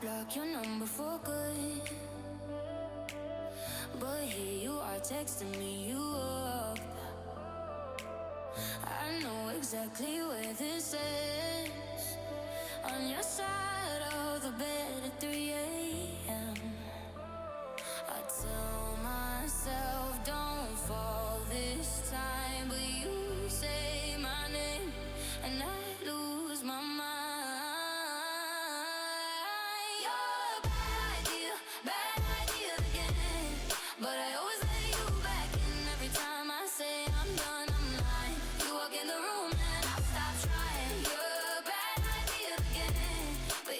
block your number for good, but here you are texting me you up. I know exactly where this is, on your side of the bed at 3 a.m. I tell myself don't fall this time, but you say my name and I lose my mind. You're a bad idea again, but I always let you back in. Every time I say I'm done, I'm lying. You walk in the room and I stop trying. You're a bad idea again, but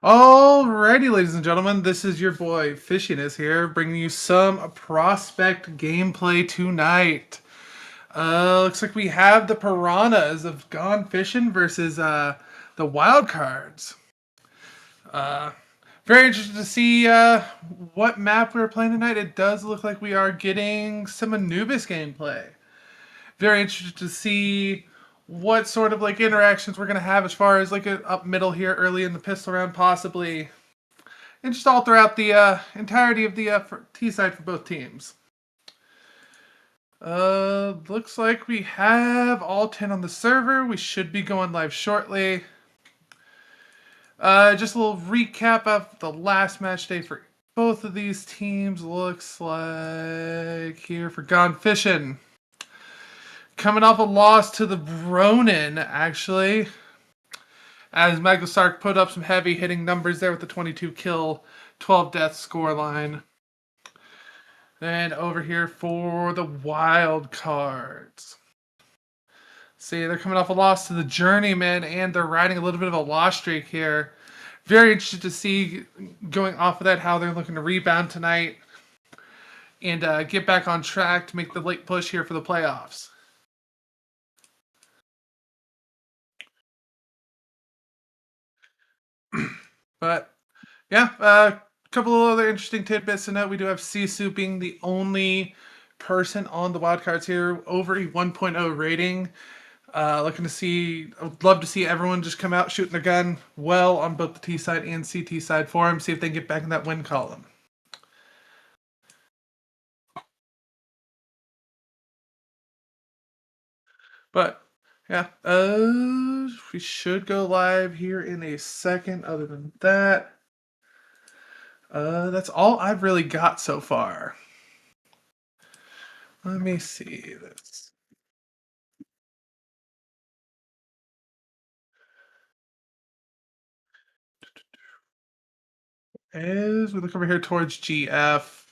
Alrighty, ladies and gentlemen, this is your boy Fishiness here, bringing you some prospect gameplay tonight. Looks like we have the Piranhas of Gone Fishing versus the Wild Cards. Uh, Very interested to see what map we're playing tonight. It does look like we are getting some Anubis gameplay. Very interested to see what sort of like interactions we're gonna have as far as like up middle here early in the pistol round possibly, and just all throughout the entirety of the T side for both teams. Looks like we have all 10 on the server. We should be going live shortly. Just a little recap of the last match day for both of these teams. Looks like here for Gone Fishing. Coming off a loss to the Ronin, actually. As Michael Stark put up some heavy hitting numbers there with the 22 kill, 12 death scoreline. Then over here for the wild cards. See, they're coming off a loss to the Journeyman, and they're riding a little bit of a loss streak here. Very interested to see, going off of that, how they're looking to rebound tonight and get back on track to make the late push here for the playoffs. But yeah, a couple of other interesting tidbits to note. We do have Sisu being the only person on the wildcards here over a 1.0 rating. Looking to see, I would love to see everyone just come out shooting their gun well on both the T side and CT side for him. See if they can get back in that win column. But yeah, we should go live here in a second. Other than that, that's all I've really got so far. Let me see this. As we look over here towards GF,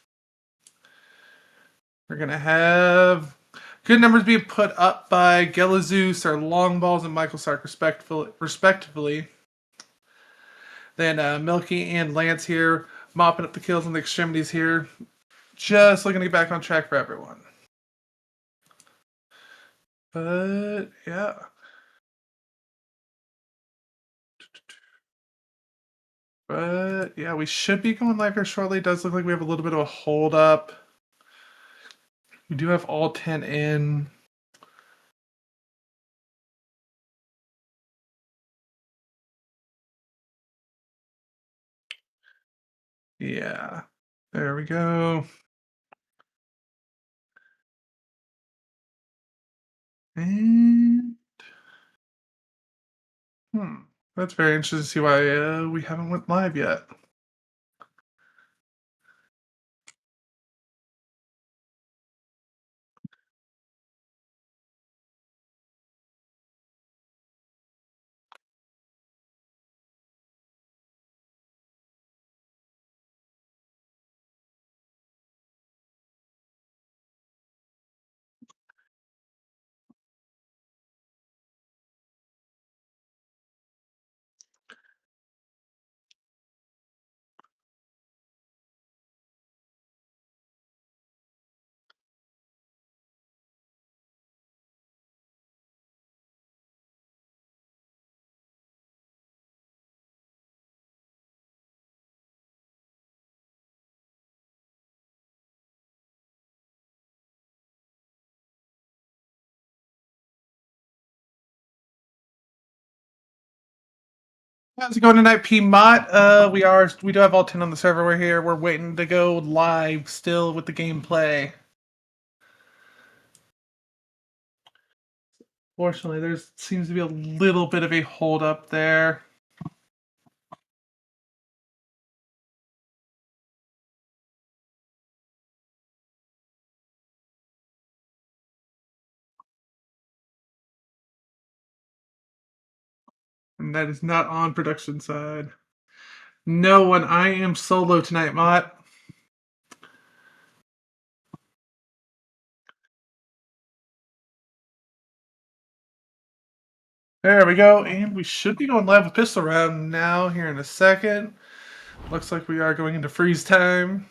we're gonna have good numbers being put up by Gelazeus, our long balls, and Michael Sark respectively. Then Milky and Lance here mopping up the kills on the extremities here. Just looking to get back on track for everyone. But yeah. But yeah, we should be going live here shortly. It does look like we have a little bit of a hold up. We do have all 10 in. Yeah. There we go. And that's very interesting to see why we haven't went live yet. How's it going tonight, P Mott? We do have all 10 on the server. We're here. We're waiting to go live still with the gameplay. Fortunately, there seems to be a little bit of a hold up there. And that is not on production side. No one. I am solo tonight, Mott. There we go, and we should be going live with pistol round now here in a second. Looks like we are going into freeze time.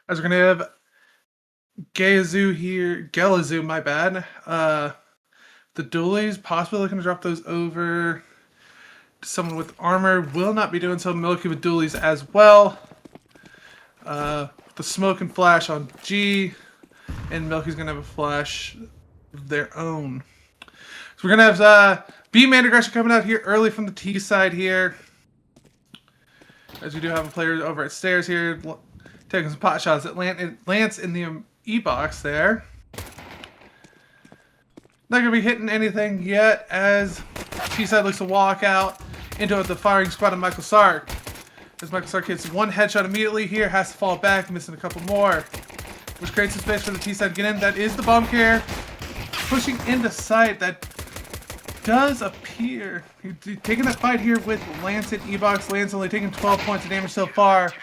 As we're gonna have Galazu, my bad. The dualies, possibly looking to drop those over to someone with armor. Will not be doing so. Milky with dualies as well. The smoke and flash on G, and Milky's gonna have a flash of their own. So we're gonna have B-man aggression coming out here early from the T side here. As we do have a player over at stairs here, taking some pot shots at Lance in the E-box there. Not going to be hitting anything yet as T-side looks to walk out into the firing squad of Michael Sark. As Michael Sark hits one headshot immediately here, has to fall back, missing a couple more. Which creates a space for the T-side to get in. That is the bomb carrier pushing into sight. That does appear. He's taking that fight here with Lance and E-box. Lance only taking 12 points of damage so far,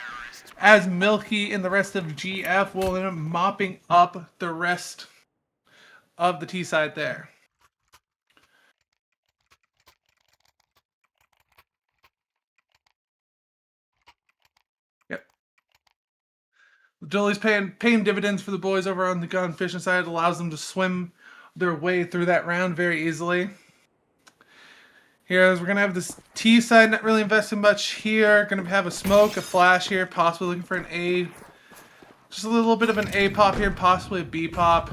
as Milky and the rest of GF will end up mopping up the rest of the T side there. Yep. Dolly's paying dividends for the boys over on the gun fishing side. It allows them to swim their way through that round very easily. Here, we're going to have this T side not really investing much here. Going to have a smoke, a flash here, possibly looking for an A. Just a little bit of an A pop here, possibly a B pop.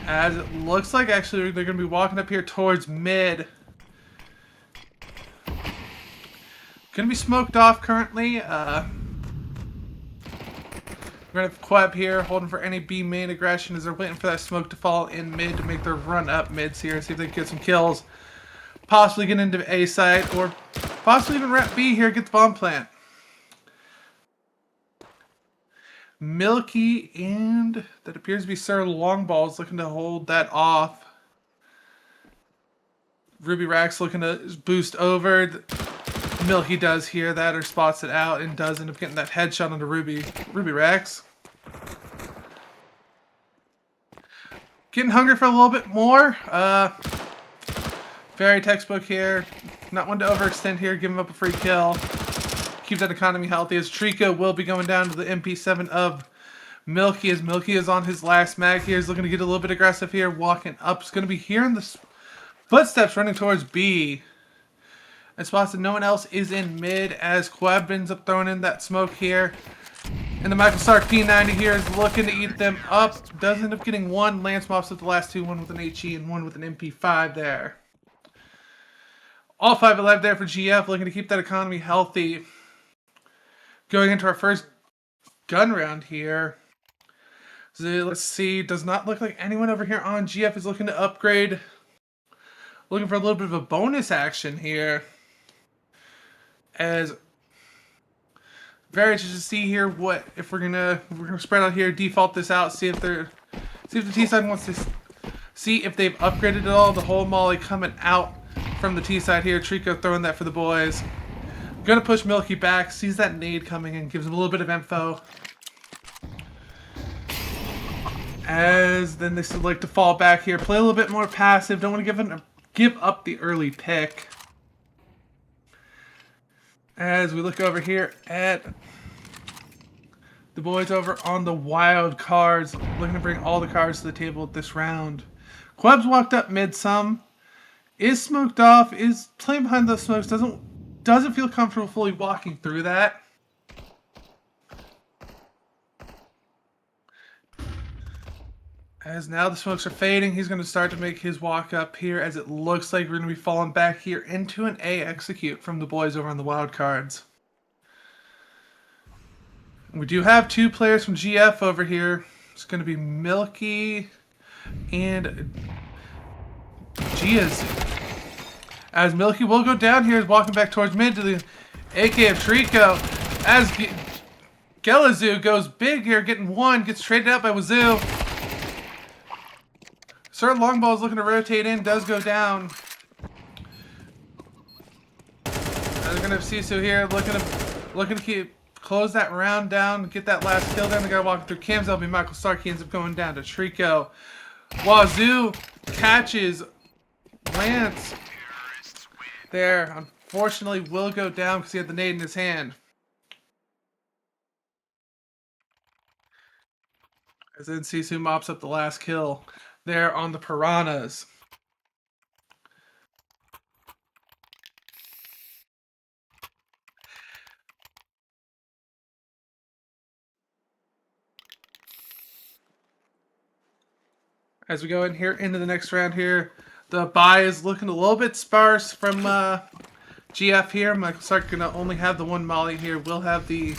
As it looks like actually they're going to be walking up here towards mid. Going to be smoked off currently. We're going to have Queb here holding for any B main aggression as they're waiting for that smoke to fall in mid to make their run up mids here and see if they can get some kills. Possibly get into A side or possibly even wrap B here, get the bomb plant. Milky and that appears to be Sir Longballs looking to hold that off. Ruby Rax looking to boost over. Milky does hear that or spots it out and does end up getting that headshot onto Ruby Rax. Getting hungry for a little bit more. Very textbook here. Not one to overextend here. Give him up a free kill. Keep that economy healthy as Trico will be going down to the MP7 of Milky as Milky is on his last mag here. He's looking to get a little bit aggressive here. Walking up. He's going to be hearing the footsteps running towards B. And spots that no one else is in mid as Quab ends up throwing in that smoke here. And the Michael Sark P90 here is looking to eat them up. Does end up getting one. Lance mops with the last two. One with an HE and one with an MP5 there. All 5 alive there for GF, looking to keep that economy healthy. Going into our first gun round here. So let's see, does not look like anyone over here on GF is looking to upgrade. Looking for a little bit of a bonus action here. As very interested to see here what if we're gonna spread out here, default this out, see if the T side wants to see if they've upgraded at all. The whole molly coming out from the T side here. Trico throwing that for the boys. Gonna push Milky back. Sees that nade coming in. Gives him a little bit of info. As then they select to fall back here. Play a little bit more passive. Don't want to give up the early pick. As we look over here at the boys over on the wild cards. Looking to bring all the cards to the table at this round. Queb's walked up mid some. Is smoked off, is playing behind those smokes, doesn't feel comfortable fully walking through that. As now the smokes are fading, he's going to start to make his walk up here as it looks like we're going to be falling back here into an A execute from the boys over on the wild cards. We do have 2 players from GF over here. It's going to be Milky and Giaz. As Milky will go down here, is walking back towards mid to the AK of Trico. As Galazu goes big here, getting one, gets traded out by Wazoo. Sir Longball is looking to rotate in, does go down. They're gonna have Sisu here, looking to keep close that round down, get that last kill down. They gotta walk through cams. That'll be Michael Stark. He ends up going down to Trico. Wazoo catches Lance there. Unfortunately, will go down because he had the nade in his hand. As then Sisu mops up the last kill there on the Piranhas. As we go in here into the next round here, the buy is looking a little bit sparse from GF here. Michael Stark gonna only have the one molly here. We'll have the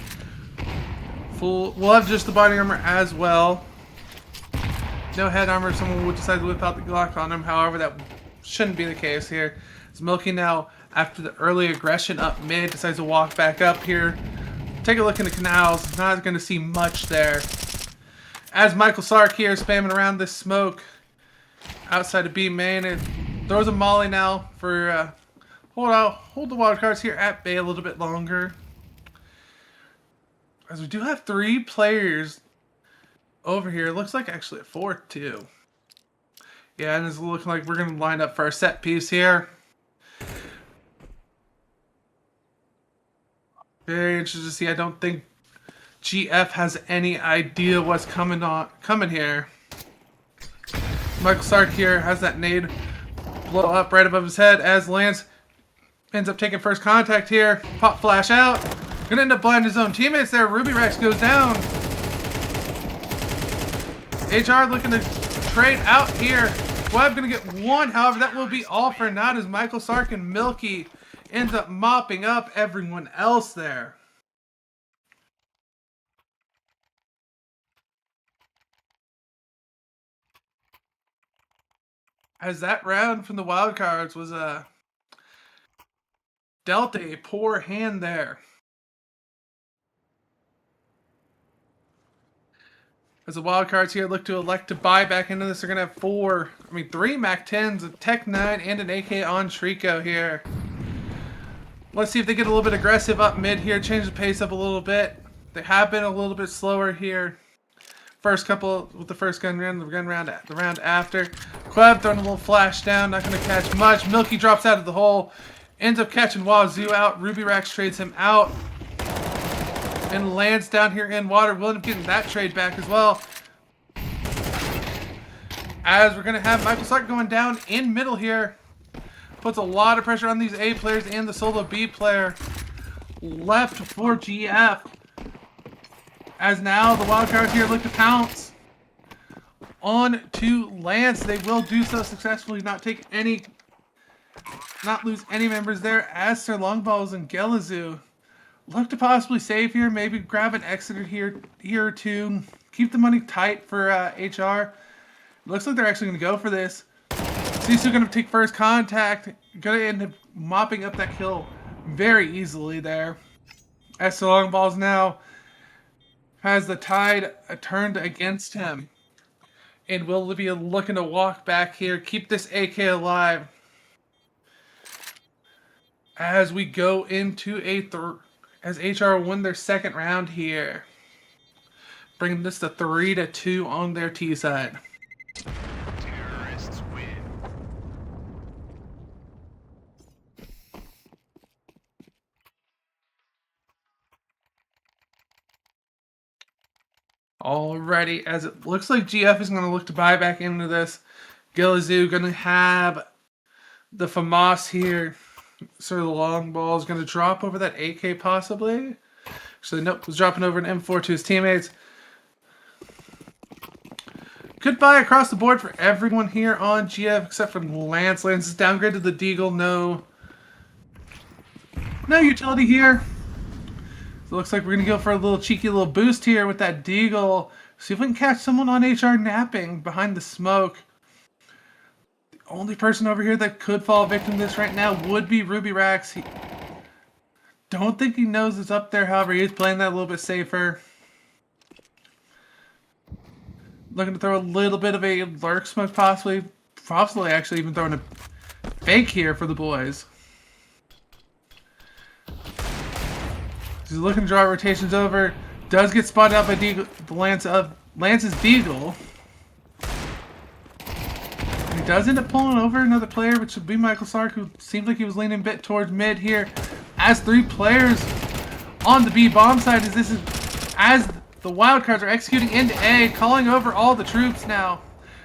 full. We'll have just the body armor as well. No head armor. Someone would decide to whip out the Glock on him. However, that shouldn't be the case here. As Milky now, after the early aggression up mid, decides to walk back up here. Take a look in the canals. Not going to see much there. As Michael Sark here spamming around this smoke outside of B main, and throws a molly now for hold the wild cards here at bay a little bit longer. As we do have 3 players over here. It looks like actually a 4th too. Yeah, and it's looking like we're going to line up for our set piece here. Very interested to see. I don't think GF has any idea what's coming here. Michael Stark here has that nade blow up right above his head as Lance ends up taking first contact here. Pop flash out. Gonna end up blinding his own teammates there. Ruby Rex goes down. HR looking to trade out here. Webb gonna get 1. However, that will be all for now as Michael Stark and Milky ends up mopping up everyone else there. As that round from the wildcards was dealt a poor hand there. As the wildcards here look to elect to buy back into this, they're going to have 3 MAC-10s, a Tech 9, and an AK on Trico here. Let's see if they get a little bit aggressive up mid here, change the pace up a little bit. They have been a little bit slower here. First couple with the first gun round, the round after. Queb throwing a little flash down, not going to catch much. Milky drops out of the hole, ends up catching Wazoo out. Ruby Rax trades him out and lands down here in water. We'll end up getting that trade back as well. As we're going to have Michael Stark going down in middle here. Puts a lot of pressure on these A players and the solo B player. Left for GF. As now the wildcards here look to pounce on to Lance. They will do so successfully, not lose any members there. As Sir Longballs and Gelazoo look to possibly save here, maybe grab an Exeter here or two. Keep the money tight for HR. Looks like they're actually going to go for this. Sisu going to take first contact. Going to end up mopping up that kill very easily there. As Sir Longballs now has the tide turned against him. And will be looking to walk back here. Keep this AK alive. As we go into as HR win their second round here. Bringing this to 3-2 on their T side. Terrorists win. Alrighty, as it looks like GF is going to look to buy back into this. Gelazoo going to have the FAMAS here. Sir Longball is going to drop over that AK possibly. Actually, nope, was dropping over an M4 to his teammates. Good buy across the board for everyone here on GF except for Lance. Lance is downgraded the Deagle. No utility here. So it looks like we're going to go for a little cheeky little boost here with that Deagle. See if we can catch someone on HR napping behind the smoke. The only person over here that could fall victim to this right now would be Ruby Rax. Don't think he knows it's up there, however, he's playing that a little bit safer. Looking to throw a little bit of a lurk smoke possibly actually even throwing a fake here for the boys. He's looking to draw rotations over. Does get spotted out by Deagle, the Lance's Deagle. And he does end up pulling over another player, which would be Michael Sark, who seemed like he was leaning a bit towards mid here. As 3 players on the B bomb side, as the wildcards are executing into A, calling over all the troops now.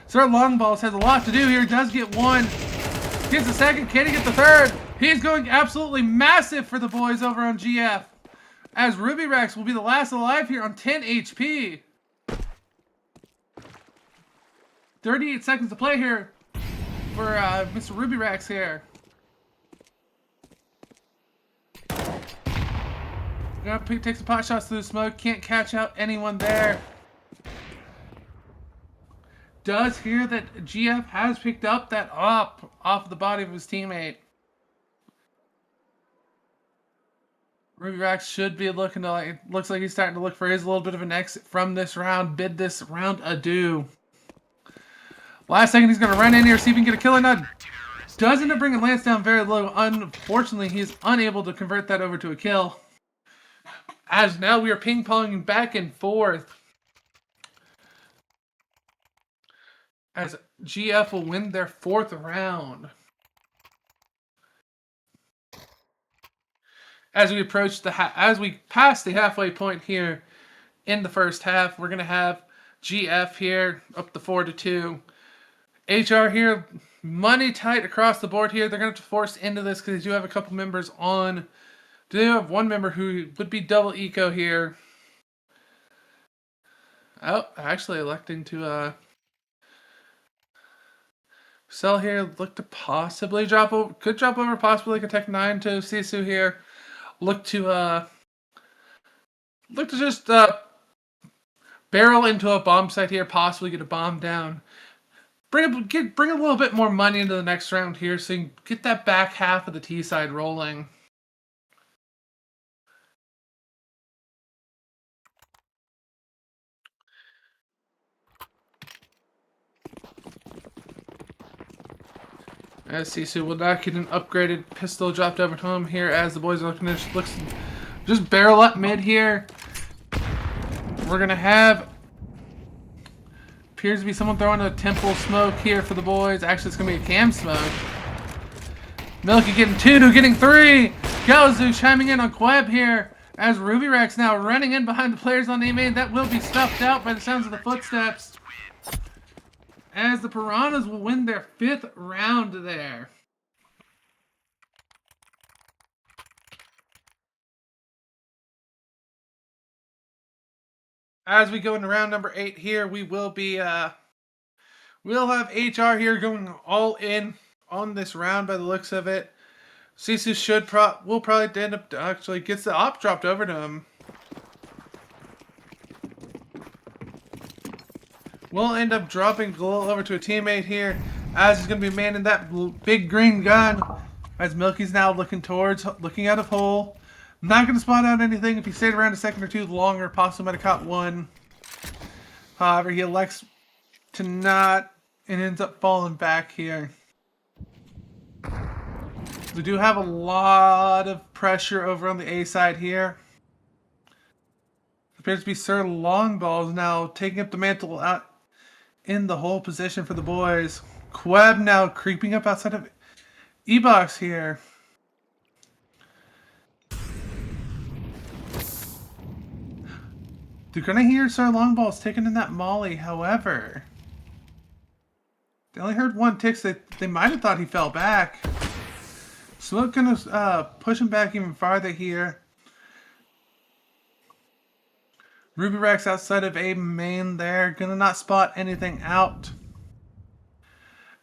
Sir Longballs has a lot to do here. Does get 1. Gets the 2nd. Can he get the 3rd? He's going absolutely massive for the boys over on GF. As Ruby Rex will be the last alive here on 10 HP. 38 seconds to play here for Mr. Ruby Rex here. Takes some pot shots through the smoke. Can't catch out anyone there. Does hear that GF has picked up that op off the body of his teammate. Ruby Rex should be looking to, like, looks like he's starting to look for his little bit of an exit from this round. Bid this round adieu. Last second, he's going to run in here, see if he can get a kill or not. Does end up bringing Lance down very low. Unfortunately, he's unable to convert that over to a kill. As now we are ping-ponging back and forth. As GF will win their 4th round. As we approach as we pass the halfway point here in the first half, we're gonna have GF here up to 4-2. HR here, money tight across the board here. They're gonna have to force into this because they do have a couple members on. They do have one member who would be double eco here. Oh, actually electing to sell here. Look to possibly drop over. Could drop over possibly like a Tech 9 to Sisu here. Look to just barrel into a bomb site here, possibly get a bomb down. Bring a little bit more money into the next round here, so you can get that back half of the T side rolling. As Sisu will not get an upgraded pistol dropped over to him here, as the boys are looking to just barrel up mid here. We're gonna have, appears to be someone throwing a temple smoke here for the boys. Actually, it's gonna be a cam smoke. Milky getting 2, getting 3. Galazoo chiming in on Queb here, as Ruby Rex now running in behind the players on the main. That will be stuffed out by the sounds of the footsteps. As the Piranhas will win their 5th round there. As we go into round number 8 here, we will be we'll have HR here going all in on this round by the looks of it. Sisu will probably end up actually gets the op dropped over to him. We'll end up dropping Glow over to a teammate here, as he's going to be manning that big green gun. As Milky's now looking out of hole. Not going to spot out anything. If he stayed around a second or two longer, possibly might have caught one. However, he elects to not, and ends up falling back here. We do have a lot of pressure over on the A side here. Appears to be Sir Longballs now taking up the mantle out in the hole position for the boys. Queb now creeping up outside of E-Box here. They're gonna hear Sir Longballs taking in that molly, however. They only heard 1 tick, so they might have thought he fell back. Smoke gonna push him back even farther here. Ruby Rex outside of A main there. Gonna not spot anything out.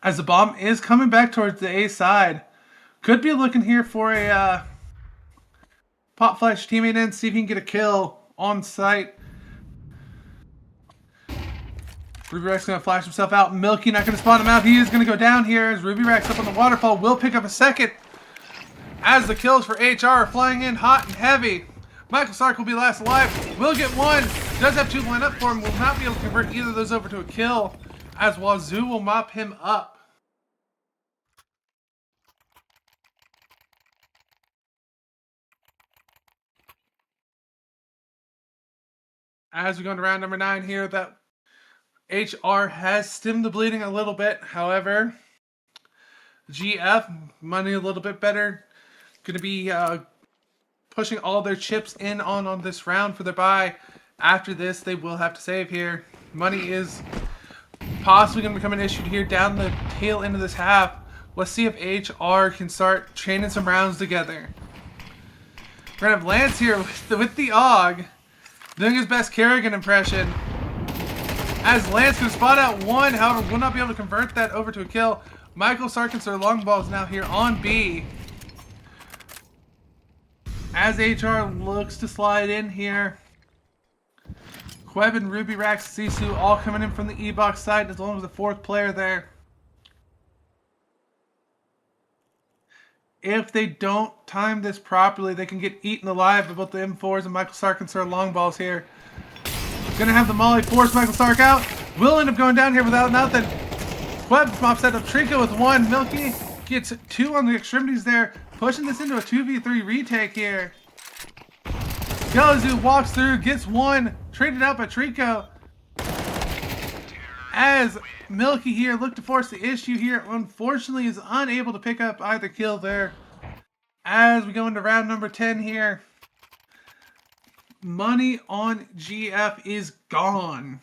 As the bomb is coming back towards the A side. Could be looking here for a pop flash teammate in. See if he can get a kill on site. Ruby Rex gonna flash himself out. Milky not gonna spot him out. He is gonna go down here as Ruby Rex up on the waterfall. Will pick up a second. As the kills for HR are flying in hot and heavy. Michael Sark will be last alive. Will get 1. Does have 2 lined up for him. Will not be able to convert either of those over to a kill. As Wazoo will mop him up. As we go into round number 9 here, that HR has stemmed the bleeding a little bit. However, GF, money a little bit better. Going to be pushing all their chips in on this round for their bye. After this, they will have to save here. Money is possibly going to become an issue here down the tail end of this half. Let's see if HR can start chaining some rounds together. We're going to have Lance here with the AUG, doing his best Kerrigan impression. As Lance can spot out one, however, will not be able to convert that over to a kill. Michael Sarkins, their long ball, is now here on B. As HR looks to slide in here. Queb and Ruby Rax, Sisu all coming in from the E-Box side, as long as the fourth player there. If they don't time this properly, they can get eaten alive by both the M4s and Michael Sarkins, their long balls here. Gonna have the Molly force Michael Stark out. Will end up going down here without nothing. Queb mops set up Trinko with one. Milky gets two on the extremities there, pushing this into a 2v3 retake here. Galazu walks through, gets one, traded out by Trinko. As Milky here looked to force the issue here, unfortunately is unable to pick up either kill there. As we go into round number 10 here. Money on GF is gone.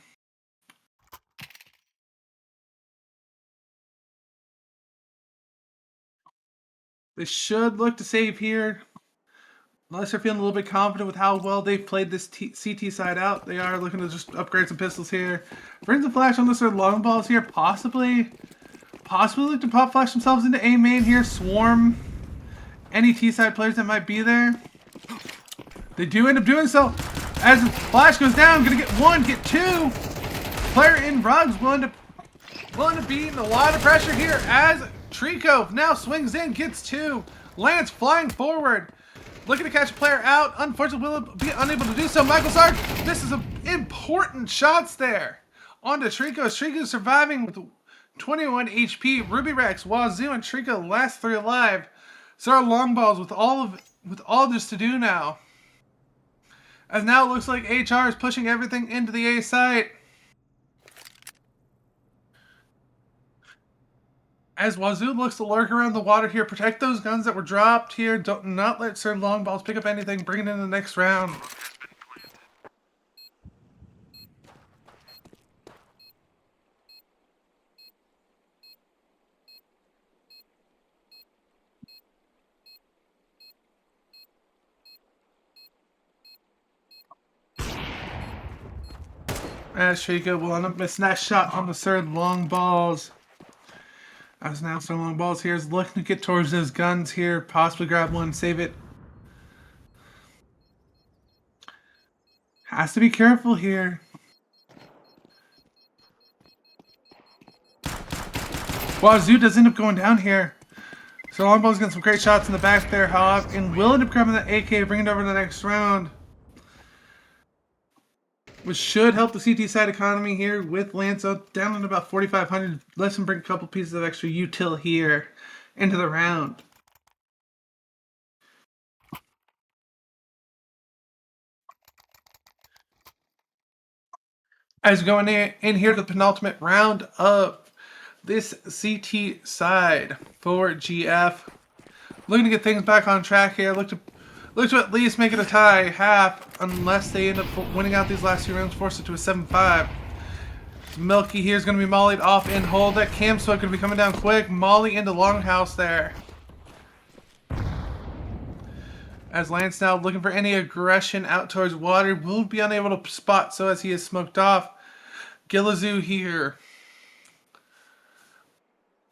They should look to save here. Unless they're feeling a little bit confident with how well they've played this CT side out. They are looking to just upgrade some pistols here. Brings a flash on this their long balls here. Possibly look to pop flash themselves into A main here. Swarm any T-side players that might be there. They do end up doing so. As the flash goes down, gonna get one, get two. Player in rugs will end up beating a lot of pressure here as Trico now swings in, gets two. Lance flying forward, looking to catch a player out. Unfortunately, will be unable to do so. Michael Sark, this is important shots there onto Trico. Trico surviving with 21 HP. Ruby Rex, Wazoo, and Trico last three alive. So our long balls with all this to do now. As now it looks like HR is pushing everything into the A site. As Wazoo looks to lurk around the water here, protect those guns that were dropped here. Don't not let Sir Longballs pick up anything, bring it in the next round. As Trico will end up missing that shot on the third long balls. As now Sir Long Balls here is looking to get towards those guns here, possibly grab one, save it. Has to be careful here. Wazoo does end up going down here. Sir Long Balls getting some great shots in the back there, however, and will end up grabbing that AK, bringing it over to the next round. Which should help the CT side economy here with Lanzo down at about 4,500. Let's him bring a couple pieces of extra util here into the round. As going in here to the penultimate round of this CT side for GF. Looking to get things back on track here. Look to at least make it a tie, half, unless they end up winning out these last two rounds, force it to a 7-5. Milky here is going to be mollied off in hold. That cam sweat going to be coming down quick. Molly into Longhouse there. As Lance now looking for any aggression out towards water, will be unable to spot so as he is smoked off. Gilazoo here.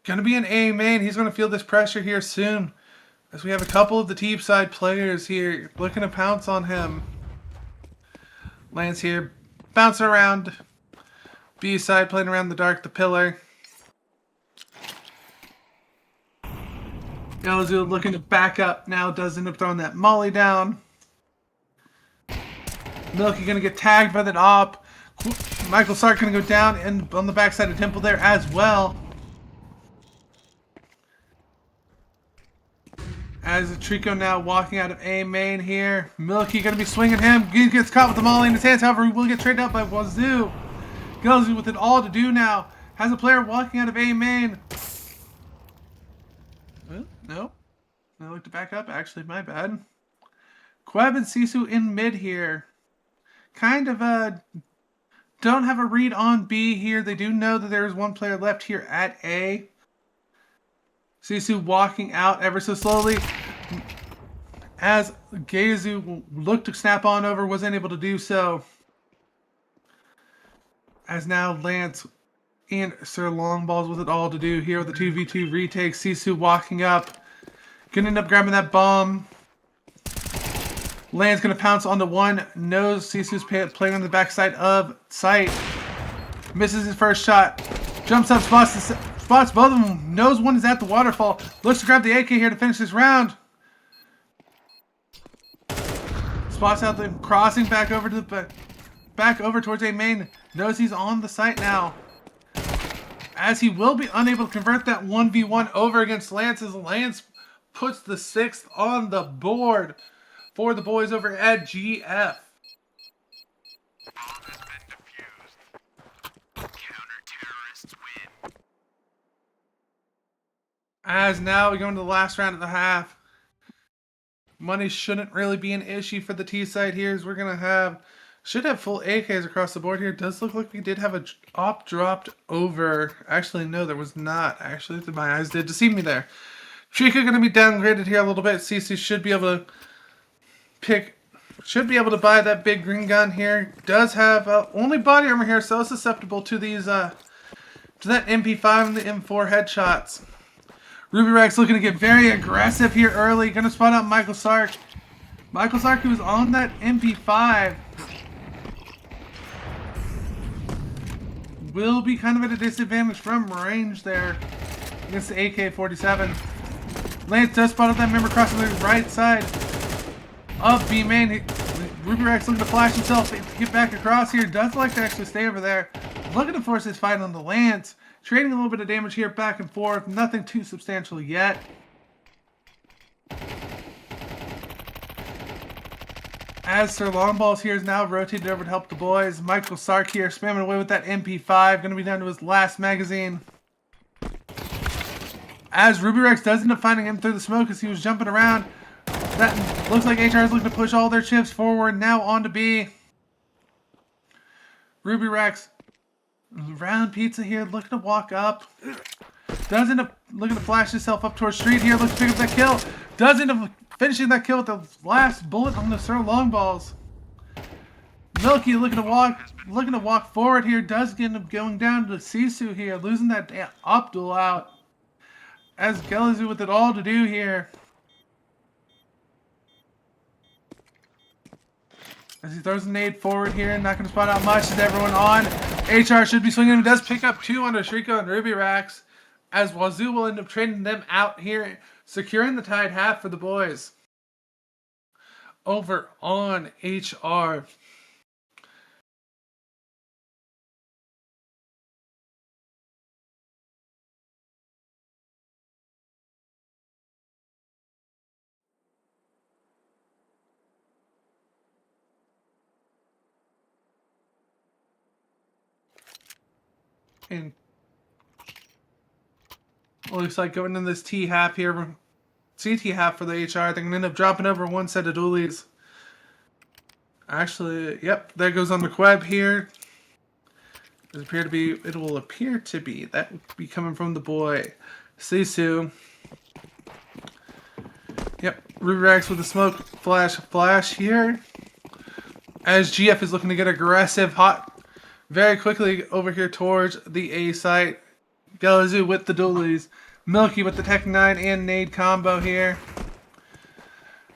Going to be an A main. He's going to feel this pressure here soon. As we have a couple of the team side players here looking to pounce on him. Lance here bouncing around. B side playing around the dark, the pillar. Yellowzoo looking to back up now, does end up throwing that molly down. Milky gonna get tagged by that op. Michael Sark gonna go down and on the backside of Temple there as well. As Trico now walking out of A main here. Milky going to be swinging him. Gets caught with the molly in his hands. However, he will get traded out by Wazoo. Goes with it all to do now. Has a player walking out of A main. Well, no. I looked to back up. Actually, my bad. Queb and Sisu in mid here. Kind of don't have a read on B here. They do know that there is one player left here at A. Sisu walking out ever so slowly. As Geizu looked to snap on over, wasn't able to do so. As now Lance and Sir Longballs with it all to do here with the 2v2 retake. Sisu walking up. Gonna end up grabbing that bomb. Lance gonna pounce on the one. Knows Sisu's playing on the backside of sight. Misses his first shot. Jumps up, spots both of them. Knows one is at the waterfall. Looks to grab the AK here to finish this round. Spots out the crossing back over to the back over towards A main. Knows he's on the site now. As he will be unable to convert that 1v1 over against Lance, as Lance puts the 6th on the board for the boys over at GF. Bomb has been defused. Counter-terrorists win. As now we go into the last round of the half. Money shouldn't really be an issue for the T side here, as we're going to should have full AKs across the board here. Does look like we did have a op dropped over. Actually, no, there was not. Actually, my eyes did deceive me there. Chica going to be downgraded here a little bit. CC should be able to buy that big green gun here. Does have only body armor here, so susceptible to these to that MP5 and the M4 headshots. Ruby Rex looking to get very aggressive here early. Gonna spot out Michael Sark. Michael Sark, who was on that MP5, will be kind of at a disadvantage from range there against the AK-47. Lance does spot out that member crossing the right side of B main. Ruby Rex looking to flash himself to get back across here. Does like to actually stay over there. Looking to force his fight on the Lance. Trading a little bit of damage here back and forth. Nothing too substantial yet. As Sir Longballs here is now rotated over to help the boys. Michael Sark here spamming away with that MP5. Going to be down to his last magazine. As Ruby Rex does end up finding him through the smoke as he was jumping around. That looks like HR is looking to push all their chips forward. Now on to B. Ruby Rex. Round pizza here, looking to walk up. Does end up looking to flash himself up towards street here, looking to pick up that kill. Does end up finishing that kill with the last bullet on the Sir Longballs. Milky looking to walk forward here. Does end up going down to Sisu here, losing that Abdul out. As Gelizu with it all to do here. As he throws a nade forward here, not going to spot out much as everyone on. HR should be swinging him. Does pick up 2 on Shriko and Ruby Rax. As Wazoo will end up trading them out here, securing the tied half for the boys. Over on HR. And looks like going in this T half here, CT half for the HR. They're going to end up dropping over one set of dualies. Actually, yep, there goes on the Queb here. It will appear to be. That would be coming from the boy, Sisu. Yep, Ruby Rex with the smoke flash here. As GF is looking to get aggressive, hot very quickly over here towards the A site. Galazu with the dualies. Milky with the Tech 9 and nade combo here.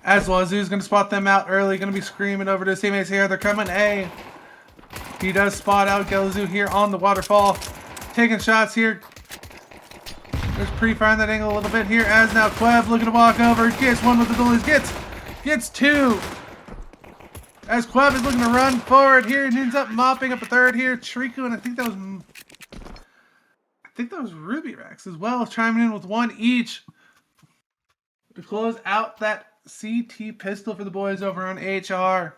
As Wazoo's going to spot them out early. Going to be screaming over to his teammates here. They're coming A. He does spot out Galazu here on the waterfall. Taking shots here. There's pre-firing that angle a little bit here. As now Queb looking to walk over. Gets one with the dualies. Gets 2. As Queb is looking to run forward here and ends up mopping up a third here. Triku, and I think that was Ruby Rex as well, chiming in with 1 each. to close out that CT pistol for the boys over on HR.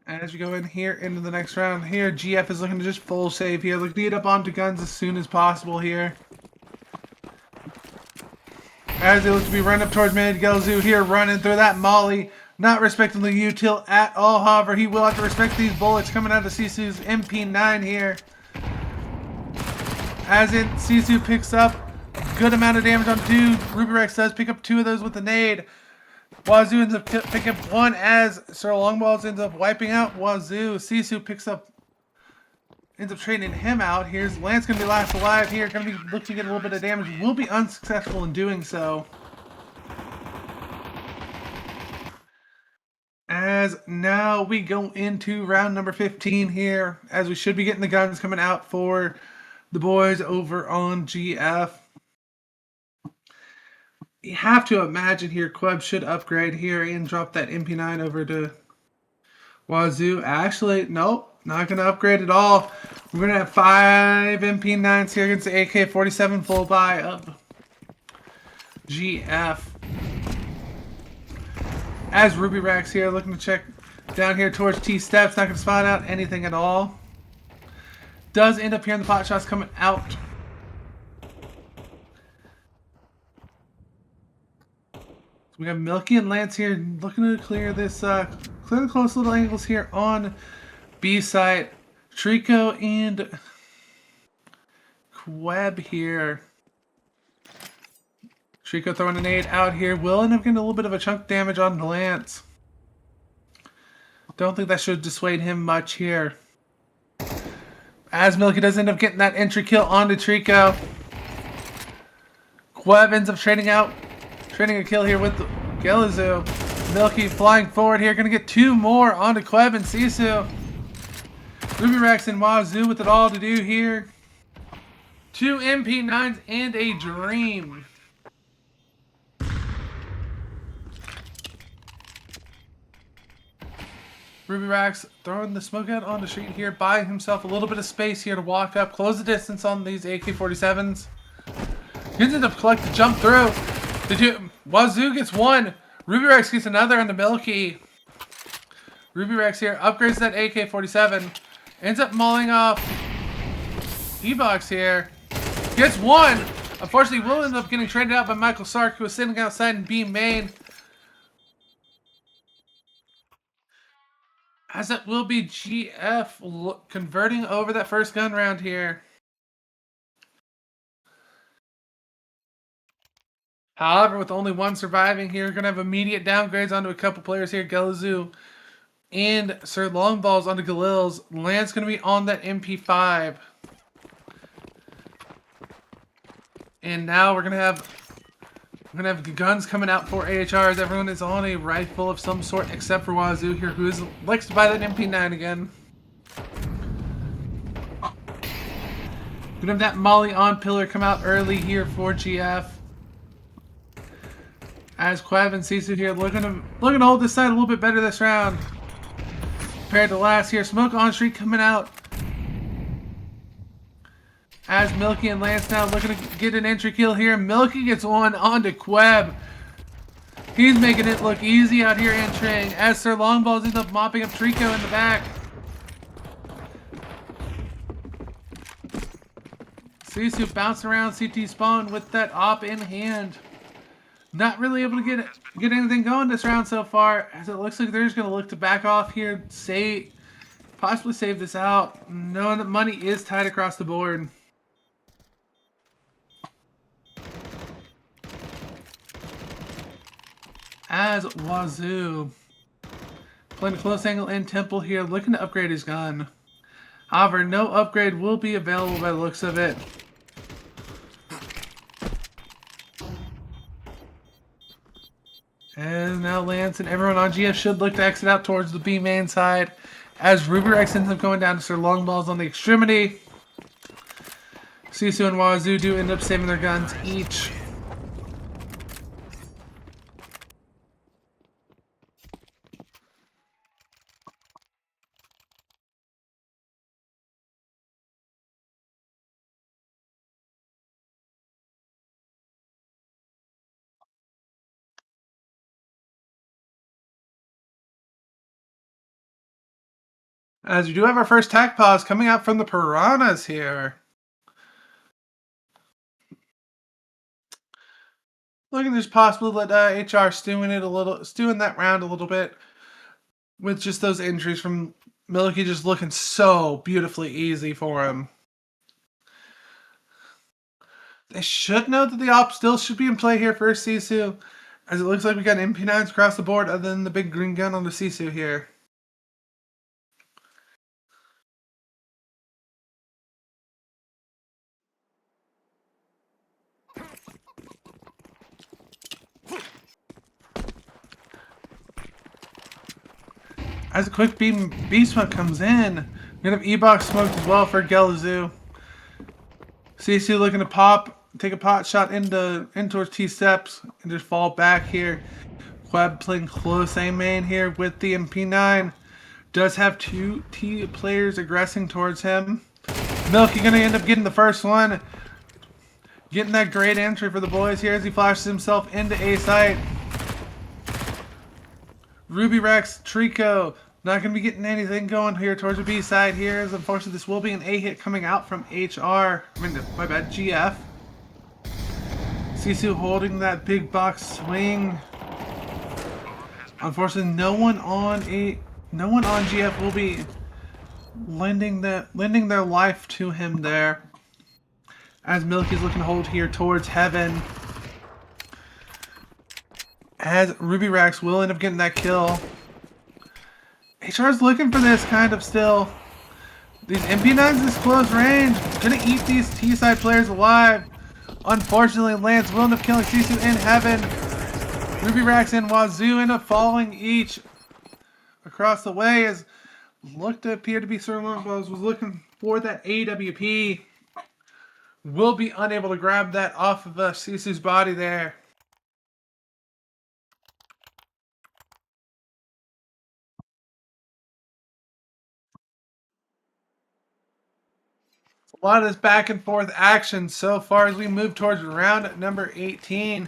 As we go in here into the next round here, GF is looking to just full save here. Looking to get up onto guns as soon as possible here. As they look to be running up towards mid, Gelzu here running through that molly. Not respecting the util at all, however, he will have to respect these bullets coming out of Sisu's MP9 here. As in, Sisu picks up a good amount of damage on dude. Ruby Rex does pick up 2 of those with the nade. Wazoo ends up picking up 1 as Sir Longballs ends up wiping out Wazoo. Sisu ends up trading him out. Here's Lance going to be last alive here. Going to be looking to get a little bit of damage. Will be unsuccessful in doing so. As now we go into round number 15 here. As we should be getting the guns coming out for the boys over on GF. You have to imagine here Queb should upgrade here and drop that MP9 over to Wazoo. Actually, nope. Not going to upgrade at all. We're going to have 5 MP9s here against the AK-47 full buy of GF. As Ruby Rex here looking to check down here towards T-steps. Not going to spot out anything at all. Does end up hearing the pot shots coming out. So we have Milky and Lance here looking to clear this, clear the close little angles here on B site. Trico and Queb here. Trico throwing a nade out here. Will end up getting a little bit of a chunk damage on Lance. Don't think that should dissuade him much here. As Milky does end up getting that entry kill onto Trico. Queb ends up trading a kill here with Gelazoo. Milky flying forward here. Going to get 2 more onto Queb and Sisu. Ruby Rex and Wazoo with it all to do here. 2 MP9s and a dream. Ruby Rex throwing the smoke out on the street here, buying himself a little bit of space here to walk up, close the distance on these AK-47s. He ends up collecting, jump through. Wazoo gets 1. Ruby Rex gets another on the Milky. Ruby Rex here upgrades that AK-47. Ends up mauling off E-Box here. Gets 1. Unfortunately, will end up getting traded out by Michael Sark, who was sitting outside in B main. As it will be GF converting over that first gun round here. However, with only 1 surviving here, we're going to have immediate downgrades onto a couple players here. Gelazoo and Sir Longballs onto Galil's. Lance going to be on that MP5. And now we're going to have guns coming out for AHRs. Everyone is on a rifle of some sort except for Wazoo here, who likes to buy that MP9 again. Gonna have that Molly on pillar come out early here for GF. As Queb and Sisu here looking to hold this side a little bit better this round compared to last here. Smoke on street coming out. As Milky and Lance now looking to get an entry kill here. Milky gets 1 onto Queb. He's making it look easy out here entering. As Sir Longballs ends up mopping up Trico in the back. Sisu bouncing around CT spawn with that op in hand. Not really able to get anything going this round so far. As it looks like they're just going to look to back off here. Possibly save this out. Knowing that money is tight across the board. As Wazoo playing a close angle in temple here, looking to upgrade his gun. However, no upgrade will be available by the looks of it. And now Lance and everyone on GF should look to exit out towards the B main side. As Ruby Rex ends up going down to Sir Longballs on the extremity. Sisu and Wazoo do end up saving their guns each. As we do have our first tack pause coming out from the Piranhas here. Looking just possibly let HR stew in that round a little bit with just those injuries from Milky just looking so beautifully easy for him. They should know that the op still should be in play here for Sisu, as it looks like we got MP9s across the board other than the big green gun on the Sisu here. As a quick B smoke comes in, we're gonna have E-Box smoked as well for Gelazoo. CSC looking to take a pot shot in towards T steps and just fall back here. Queb playing close aim main here with the MP9. Does have two T players aggressing towards him. Milky gonna end up getting the first one. Getting that great entry for the boys here as he flashes himself into A site. Ruby Rex, Trico, not going to be getting anything going here towards the B side here, as unfortunately this will be an A hit coming out from HR. My bad, GF. Sisu holding that big box swing. Unfortunately, no one on GF will be lending their life to him there. As Milky's looking to hold here towards Heaven. As Ruby Rex will end up getting that kill. HR's looking for this kind of still. These MP9s this close range. Gonna eat these T-side players alive. Unfortunately, Lance will end up killing Sisu in Heaven. Ruby Rex and Wazoo end up falling each across the way as looked to appear to be Sir Longbows was looking for that AWP. Will be unable to grab that off of Sisu's body there. A lot of this back and forth action so far as we move towards round number 18.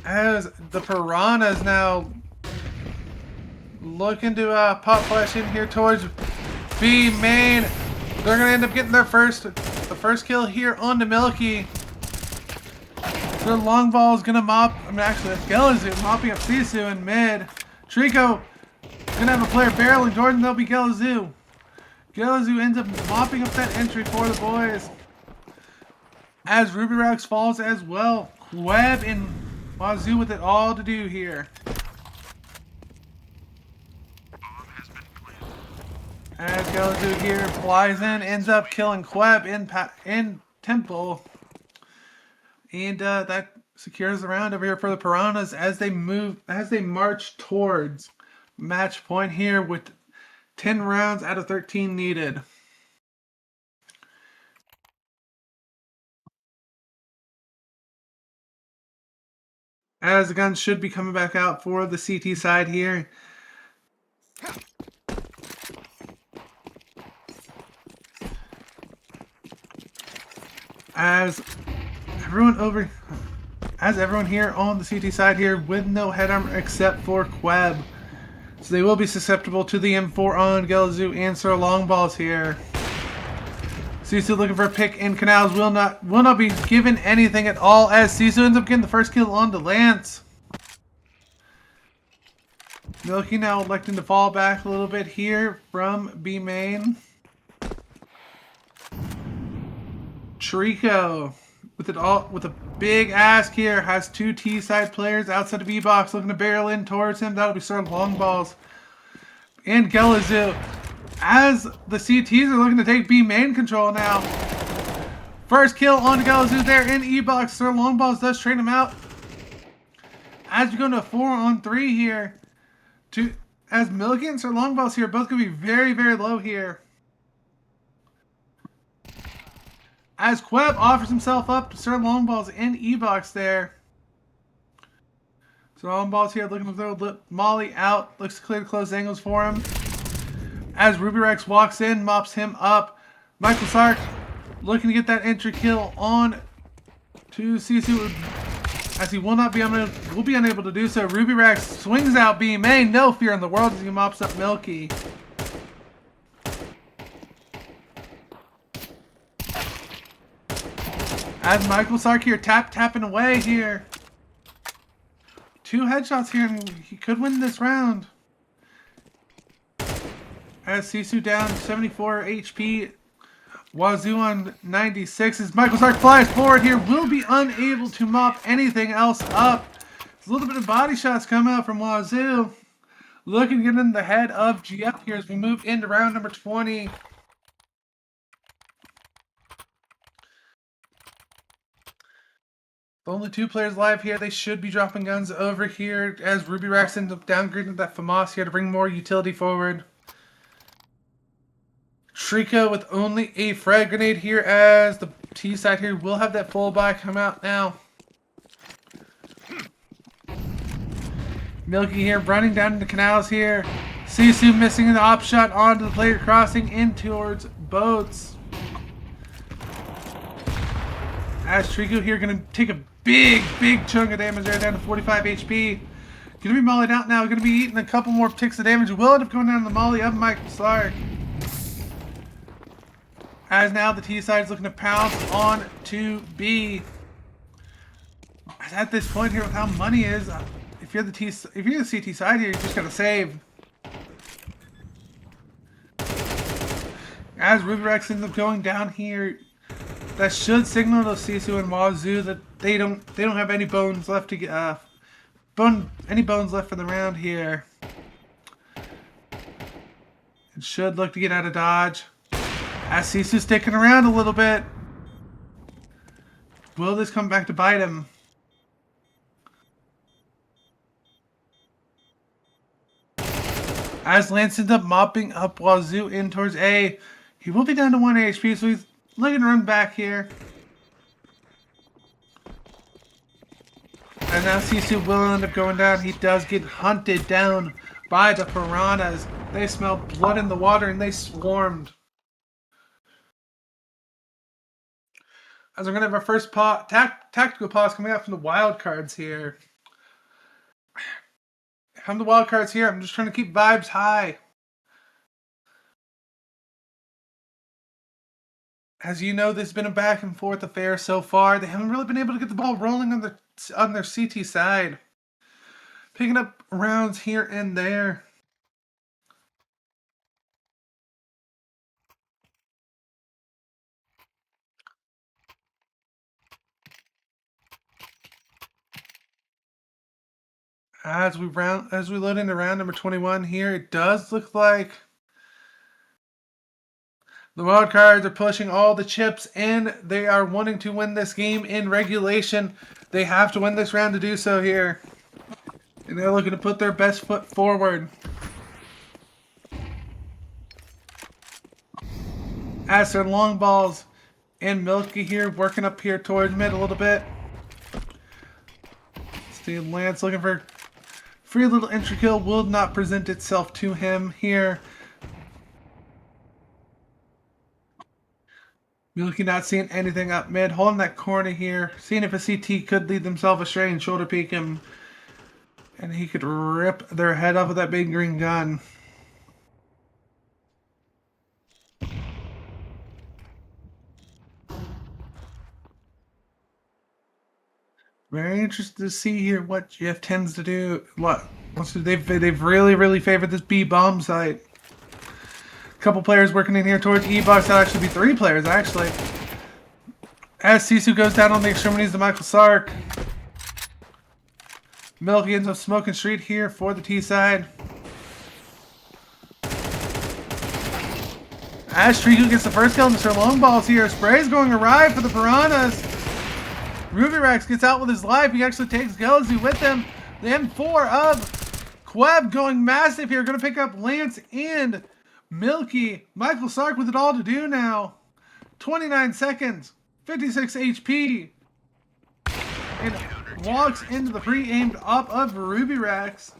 As the Piranhas now looking to pop flash in here towards B main. They're going to end up getting the first kill here on the Milky. So long ball is going to actually that's Gelazoo mopping up Sisu in mid. Trico gonna have a player barreling Jordan, they'll be Gelazoo. Gelazoo ends up mopping up that entry for the boys. As Ruby Rex falls as well. Queb and Wazoo with it all to do here. As Gelazoo here flies in, ends up killing Queb in Temple. And that secures the round over here for the Piranhas as they march towards match point here with 10 rounds out of 13 needed. As the guns should be coming back out for the CT side here. As everyone here on the CT side here with no head armor except for Queb. So they will be susceptible to the M4 on Gelazoo and Sir Longballs here. Sisu looking for a pick in Canals will not be given anything at all as Sisu ends up getting the first kill on the Lance. Milky now electing to fall back a little bit here from B main. Trico with a big ask here has two T side players outside of E-Box looking to barrel in towards him. That'll be Sir Longballs and Gelazoo. As the CTs are looking to take B main control now. First kill on Gelazoo there in E-Box. Sir Longballs does trade him out. As we go to a 4-on-3 here. As Milky and Sir Longballs here both going to be very, very low here. As Queb offers himself up to Sir Longballs in E-Box there. Sir Longballs here looking to throw Molly out. Looks clear to close angles for him. As Ruby Rex walks in, mops him up. Michael Sark looking to get that entry kill on to Sisu. as he will be unable to do so. Ruby Rax swings out beam A, no fear in the world as he mops up Milky. As Michael Sark here tapping away here. 2 headshots here and he could win this round. As Sisu down 74 HP. Wazoo on 96 as Michael Sark flies forward here. Will be unable to mop anything else up. There's a little bit of body shots coming out from Wazoo. Looking to get in the head of GF here as we move into round number 20. Only 2 players live here. They should be dropping guns over here as Ruby Rax ends up downgrading that FAMAS here to bring more utility forward. Shrika with only a frag grenade here as the T side here will have that full buy come out now. Milky here running down into canals here. Sisu missing an op shot onto the player crossing in towards boats. As Trico here going to take a big chunk of damage there down to 45 HP. Going to be mollied out now. Going to be eating a couple more ticks of damage. Will end up going down to the molly of Michael Sark. As now the T side is looking to pounce on to B. As at this point here with how money is, if you're the CT side here, you just gotta save. As Ruby Rex ends up going down here, that should signal to Sisu and Wazoo that they don't have any bones left to get any bones left for the round here. It should look to get out of dodge. As Sisu's sticking around a little bit. Will this come back to bite him? As Lance ends up mopping up Wazoo in towards A. He will be down to 1 HP, so he's looking to run back here. And now Sisu will end up going down. He does get hunted down by the Piranhas. They smelled blood in the water and they swarmed. As we're going to have our first tactical pause coming out from the wild cards here. From the wild cards here, I'm just trying to keep vibes high. As you know, there's been a back and forth affair so far. They haven't really been able to get the ball rolling on their CT side. Picking up rounds here and there. As we load into round number 21 here, it does look like the wild cards are pushing all the chips in. They are wanting to win this game in regulation. They have to win this round to do so here. And they're looking to put their best foot forward. As their long balls and Milky here working up here towards mid a little bit. Steve Lance looking for free little entry kill, will not present itself to him here. Milky not seeing anything up mid, holding that corner here, seeing if a CT could lead themselves astray and shoulder peek him. And he could rip their head off with that big green gun. Very interested to see here what GF tends to do. They've really favored this B bomb site. A couple players working in here towards E box. That'll actually be 3 players actually. As Sisu goes down on the extremities to Michael Sark. Milky ends up smoking street here for the T side. As Triku gets the first kill, Mr. Long Balls here. Spray's going awry for the Piranhas. Ruby Rex gets out with his life. He actually takes Gelzy with him. The M4 of Queb going massive here. Going to pick up Lance and Milky. Michael Sark with it all to do now. 29 seconds. 56 HP. And walks into the pre-aimed up of Ruby Rex.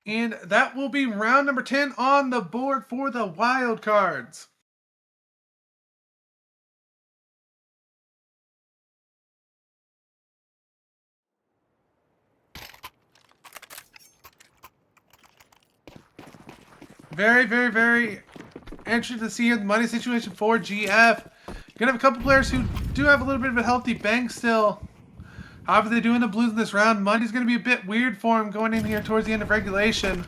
And that will be round number 10 on the board for the wild cards. Very, very, very interesting to see here the money situation for GF. Gonna have a couple players who do have a little bit of a healthy bank still. However, they do end up losing this round. Money's gonna be a bit weird for him going in here towards the end of regulation.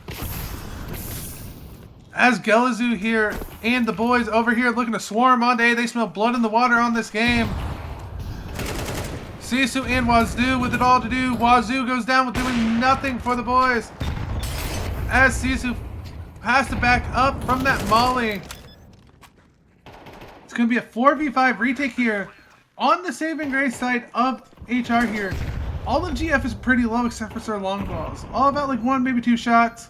As Gelazoo here and the boys over here looking to swarm on day, they smell blood in the water on this game. Sisu and Wazoo with it all to do. Wazoo goes down with doing nothing for the boys. As Sisu has to back up from that molly. It's going to be a 4v5 retake here on the saving grace side of HR here. All of GF is pretty low except for Sir Longballs. All about like 1, maybe 2 shots.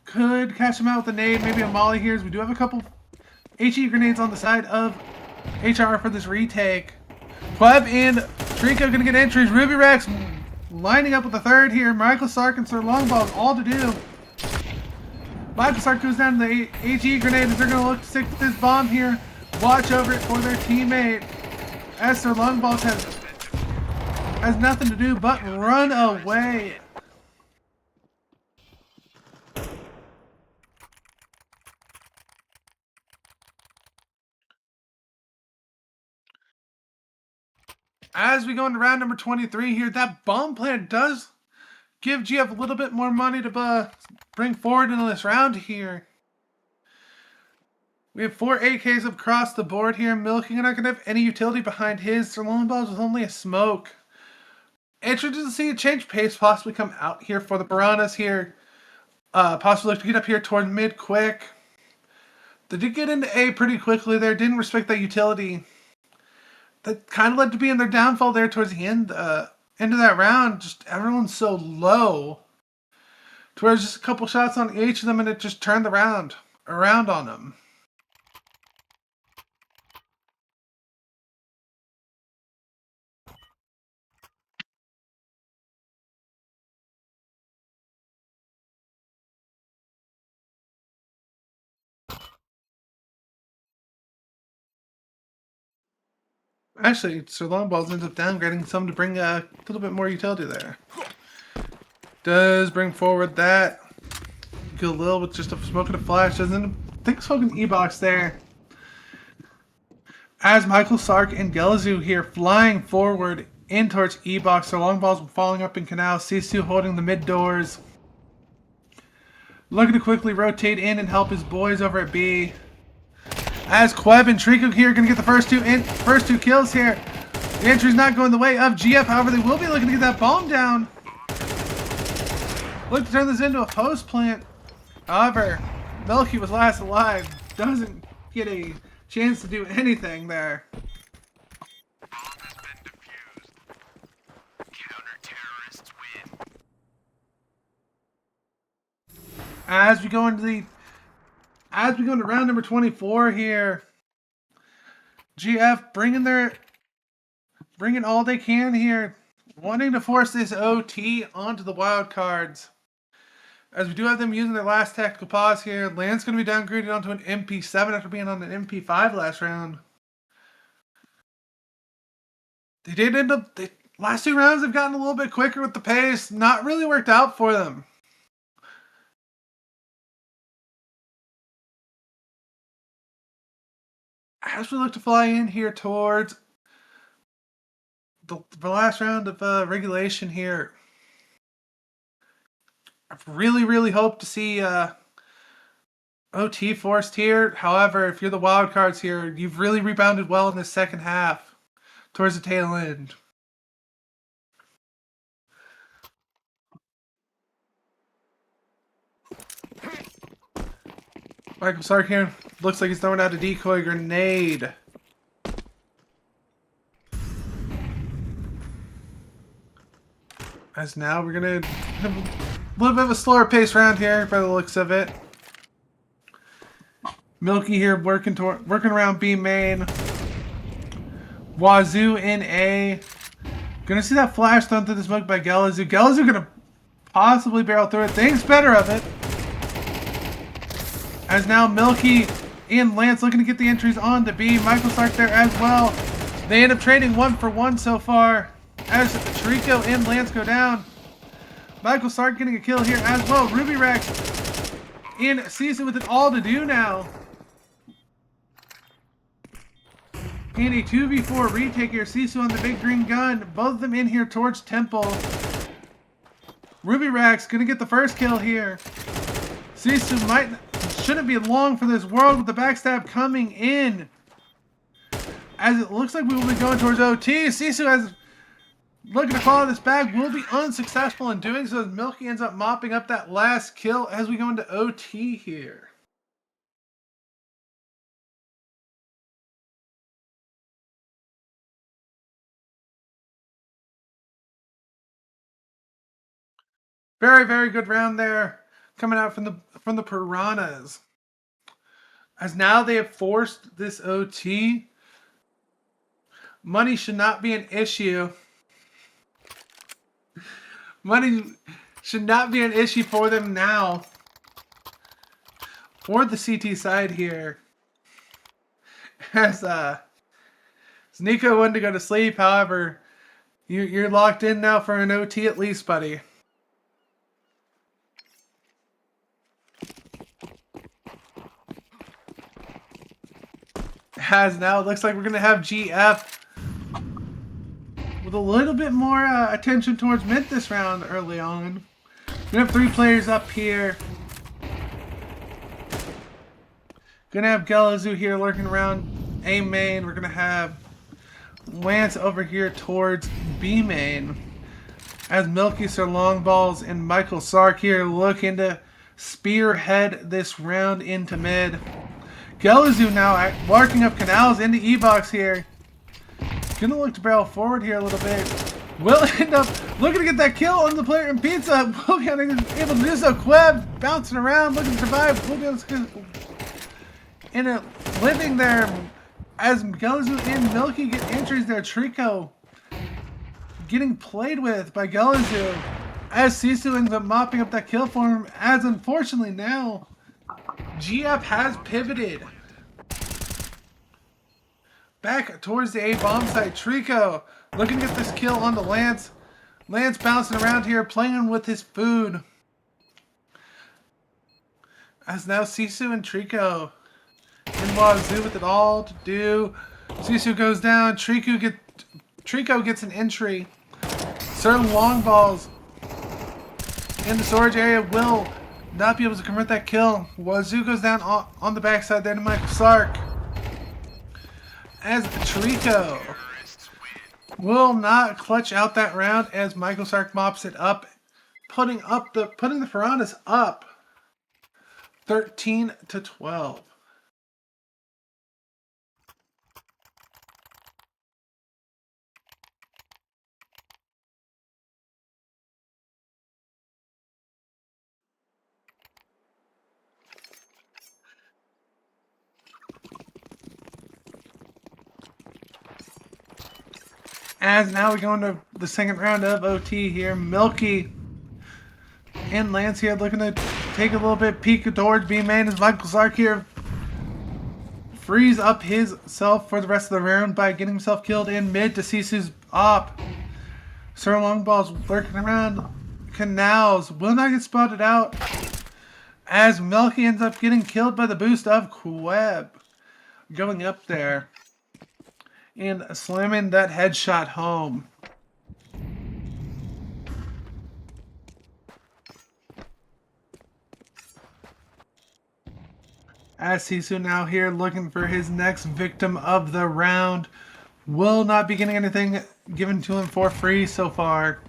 Could catch him out with a nade, maybe a molly here, as we do have a couple HE grenades on the side of HR for this retake. Queb and Trico gonna get entries. Ruby Rex lining up with the third here. Michael Sark and Sir Longballs all to do. Michael Sark goes down to the HE grenade as they're gonna look to stick with this bomb here. Watch over it for their teammate. As Sir Longballs has nothing to do but run away. As we go into round number 23 here, that bomb plant does give GF a little bit more money to bring forward into this round here. We have 4 AKs across the board here. Milky not going to have any utility behind his. Sir Longballs with only a smoke. Interested to see a change pace possibly come out here for the Piranhas here. Possibly to get up here toward mid quick. They did get into A pretty quickly there. Didn't respect that utility. That kind of led to being their downfall there towards the end of that round. Just everyone's so low. To where just a couple shots on each of them and it just turned the round around on them. Actually, Sir Longballs ends up downgrading some to bring a little bit more utility there. Does bring forward that. Galil with just a smoke and a flash. Doesn't think smoking E-box there. As Michael Sark and Gelazoo here flying forward in towards E-box. Sir Longballs falling up in canal. Sisu holding the mid doors. Looking to quickly rotate in and help his boys over at B. As Queb and Trico here are going to get the first two kills here. The entry's not going the way of GF, however, they will be looking to get that bomb down. Look to turn this into a post plant. However, Milky was last alive. Doesn't get a chance to do anything there. Bomb has been defused. Counter-terrorists win. As we go into round number 24 here, GF bringing all they can here, wanting to force this OT onto the wild cards. As we do have them using their last tactical pause here, Land's going to be downgraded onto an MP7 after being on an MP5 last round. They did end up, the last 2 rounds have gotten a little bit quicker with the pace, not really worked out for them. As we look to fly in here towards the last round of regulation here, I really hope to see OT forced here. However, if you're the wild cards here, you've really rebounded well in the second half towards the tail end. Michael Sark here looks like he's throwing out a decoy grenade. As now we're gonna have a little bit of a slower pace round here by the looks of it. Milky here working around B main. Wazoo in A. Gonna see that flash thrown through the smoke by Gelazoo. Gelazoo gonna possibly barrel through it. Thinks better of it. As now Milky and Lance looking to get the entries on to B. Michael Sark there as well. They end up trading 1 for 1 so far. As Trico and Lance go down. Michael Sark getting a kill here as well. Ruby Rex And CSC with it all to do now. And a 2v4 retake here. CSC on the big green gun. Both of them in here towards Temple. Ruby Rax gonna get the first kill here. CSC shouldn't be long for this world with the backstab coming in. As it looks like we will be going towards OT. Sisu has looking to claw this back, will be unsuccessful in doing so as Milky ends up mopping up that last kill as we go into OT here. Very, very good round there coming out from the Piranhas. As now they have forced this OT. Money should not be an issue. Money should not be an issue for them now. For the CT side here. As Nico wanted to go to sleep, however, you're locked in now for an OT at least, buddy. As now it looks like we're going to have GF with a little bit more attention towards mid this round early on. We have 3 players up here. Gonna have Galazu here lurking around A main. We're gonna have Lance over here towards B main. As Milky Sir Longballs and Michael Sark here looking to spearhead this round into mid. Galazu now marking up canals into E-Box here. Gonna look to barrel forward here a little bit. Will end up looking to get that kill on the player in pizza. Will be able to do so. Queb bouncing around, looking to survive. Will be able to in a living there as Galazu and Milky get entries there. Trico getting played with by Galazu as Sisu ends up mopping up that kill for him. As unfortunately now GF has pivoted back towards the A bomb site. Trico looking to get this kill on the Lance. Lance bouncing around here, playing with his food. As now Sisu and Trico in Wazoo with it all to do. Sisu goes down. Trico gets an entry. Certain long balls in the storage area will not be able to convert that kill. Wazoo goes down on the backside there to Michael Sark. As Trico will not clutch out that round as Michael Sark mops it up, putting the Piranhas up 13-12. As now we go into the second round of OT here. Milky and Lance here looking to take a little bit peek towards B-Man as Michael Sark here frees up himself for the rest of the round by getting himself killed in mid to Sisu's op. Sir Longball's lurking around canals. Will not get spotted out as Milky ends up getting killed by the boost of Queb. Going up there and slamming that headshot home. As Sisu now here looking for his next victim of the round. Will not be getting anything given to him for free so far.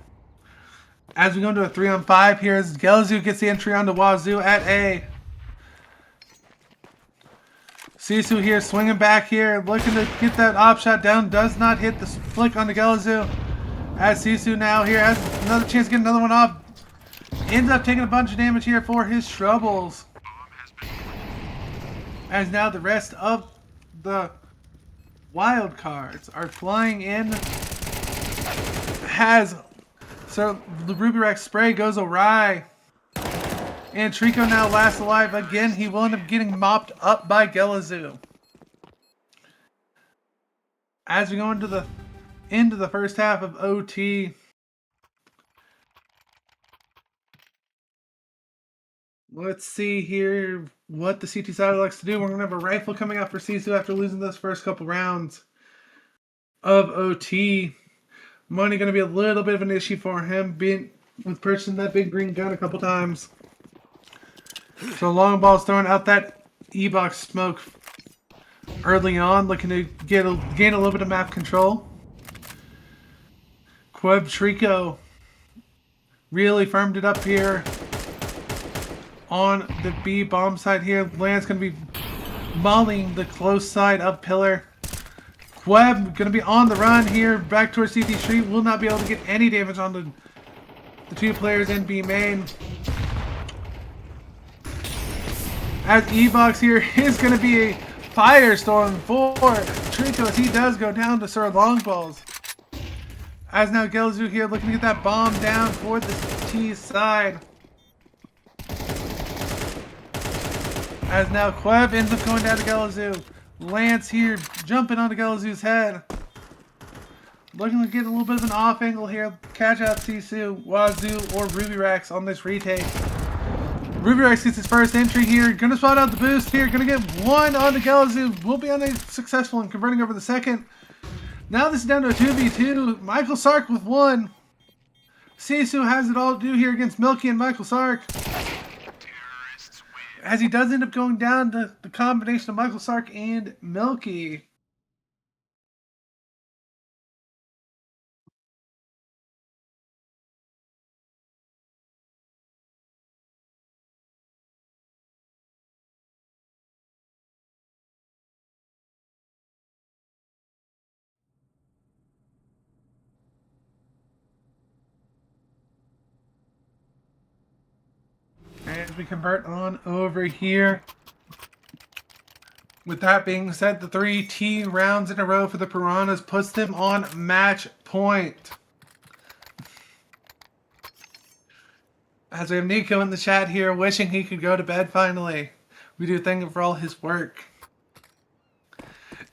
As we go into a 3-on-5 here as Galazu gets the entry onto Wazoo at A. Sisu here swinging back here, looking to get that op shot down. Does not hit the flick on the Galazu. As Sisu now here has another chance to get another one off. Ends up taking a bunch of damage here for his troubles. As now the rest of the wild cards are flying in. So the Ruby Rack spray goes awry. And Trico now lasts alive again. He will end up getting mopped up by Galazu. As we go into the first half of OT. Let's see here what the CT side likes to do. We're going to have a rifle coming out for CSU after losing those first couple rounds of OT. Money going to be a little bit of an issue for him, with purchasing that big green gun a couple times. So long ball's throwing out that E-box smoke early on, looking to gain a little bit of map control. Queb Trico really firmed it up here on the B bomb side here. Lance going to be mauling the close side of Pillar. Queb going to be on the run here back towards CT Street. Will not be able to get any damage on the two players in B main. As E-box here is going to be a firestorm for Trico as he does go down to Sir Longballs. As now Gelzu here looking to get that bomb down for the T side. As now Queb ends up going down to Gelzu. Lance here jumping onto Gelzu's head. Looking to get a little bit of an off angle here. Catch out Sisu, Wazoo, or Ruby Rex on this retake. Ruby Rex gets his first entry here. Gonna spot out the boost here. Gonna get one onto Gelzu. Will be unsuccessful in converting over the second. Now this is down to a 2v2. Michael Sark with one. Sisu has it all to do here against Milky and Michael Sark. As he does end up going down to the combination of Michael Sark and Milky. As we convert on over here. With that being said, the 3 T rounds in a row for the Piranhas puts them on match point. As we have Nico in the chat here wishing he could go to bed finally. We do thank him for all his work.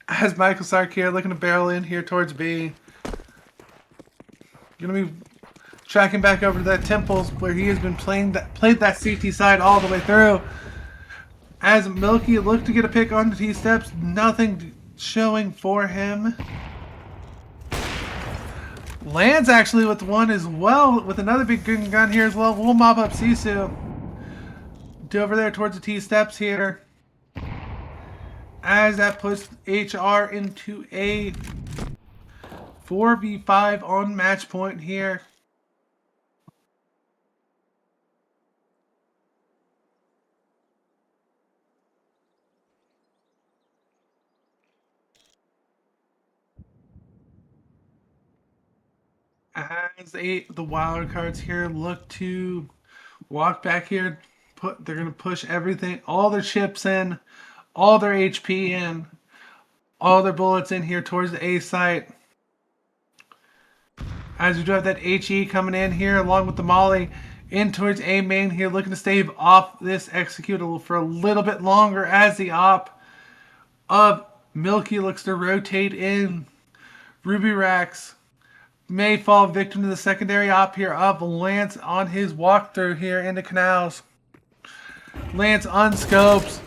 As Michael Sark here looking to barrel in here towards B. Gonna be tracking back over to that Temples where he has been played that CT side all the way through. As Milky looked to get a pick on the T steps, nothing showing for him. Lands actually with one as well, with another big green gun here as well. We'll mop up Sisu. Over there towards the T steps here. As that puts HR into a 4v5 on match point here. As the wild cards here look to walk back here, they're going to push everything, all their chips in, all their HP in, all their bullets in here towards the A site. As we do have that HE coming in here along with the Molly in towards A main here, looking to stave off this executable for a little bit longer as the op of Milky looks to rotate in. Ruby Rax may fall victim to the secondary op here of Lance on his walkthrough here into Canals. Lance unscopes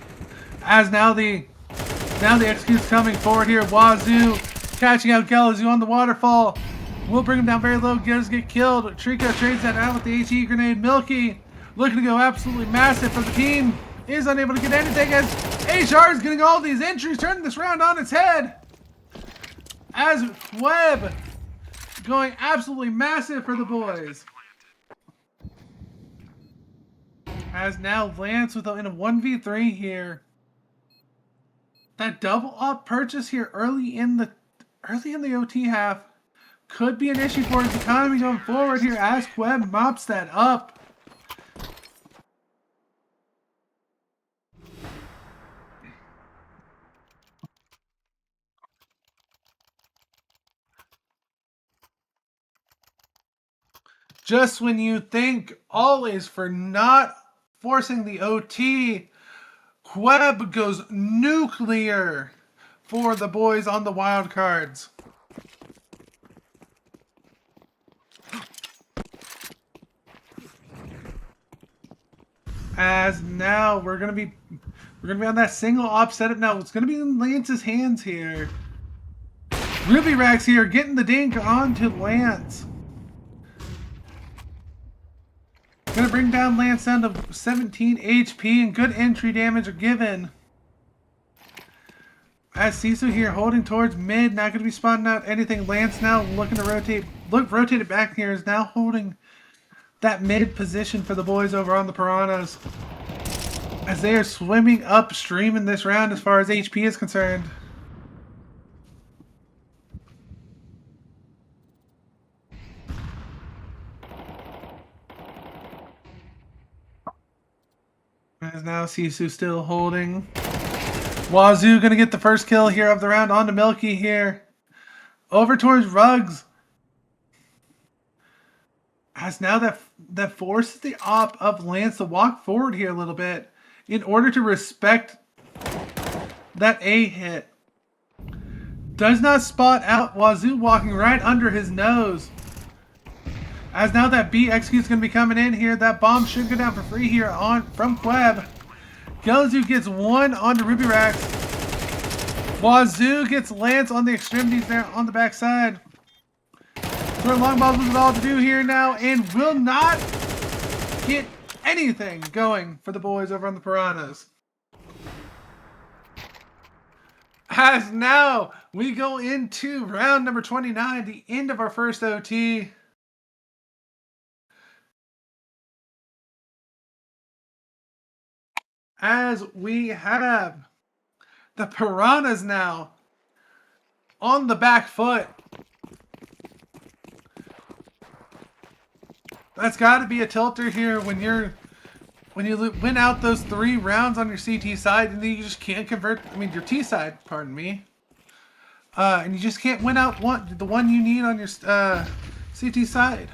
as now the execute's coming forward here. Wazoo catching out Gelazoo on the waterfall. Will bring him down very low. Does get killed. Trico trades that out with the HE grenade. Milky looking to go absolutely massive for the team. Is unable to get anything as HR is getting all these entries, turning this round on its head. As Webb going absolutely massive for the boys. As now Lance in a 1v3 here. That double up purchase here early in the OT half could be an issue for his economy going forward here as Queb mops that up. Just when you think all is for not forcing the OT, Queb goes nuclear for the boys on the wild cards. As now we're gonna be on that single op setup now. It's gonna be in Lance's hands here. Ruby Rax here getting the dink onto Lance. Gonna bring down Lance down to 17 HP and good entry damage are given. As Sisu here holding towards mid, not gonna be spotting out anything. Lance now looking to rotate it back here, is now holding that mid position for the boys over on the Piranhas. As they are swimming upstream in this round as far as HP is concerned. As now Sisu still holding. Wazoo gonna get the first kill here of the round onto Milky here. Over towards Ruggs. As now that forces the op of Lance to walk forward here a little bit in order to respect that A hit. Does not spot out Wazoo walking right under his nose. As now that B execute's going to be coming in here. That bomb should go down for free here from Queb. Gelazoo gets one onto Ruby Rax. Wazoo gets Lance on the extremities there on the backside. So long balls with it all to do here now and will not get anything going for the boys over on the Piranhas. As now we go into round number 29, the end of our first OT. As we have the Piranhas now on the back foot. That's got to be a tilter here when you win out those 3 rounds on your CT side and then you just can't convert. I mean your T side, pardon me. And you just can't win out the one you need on your CT side.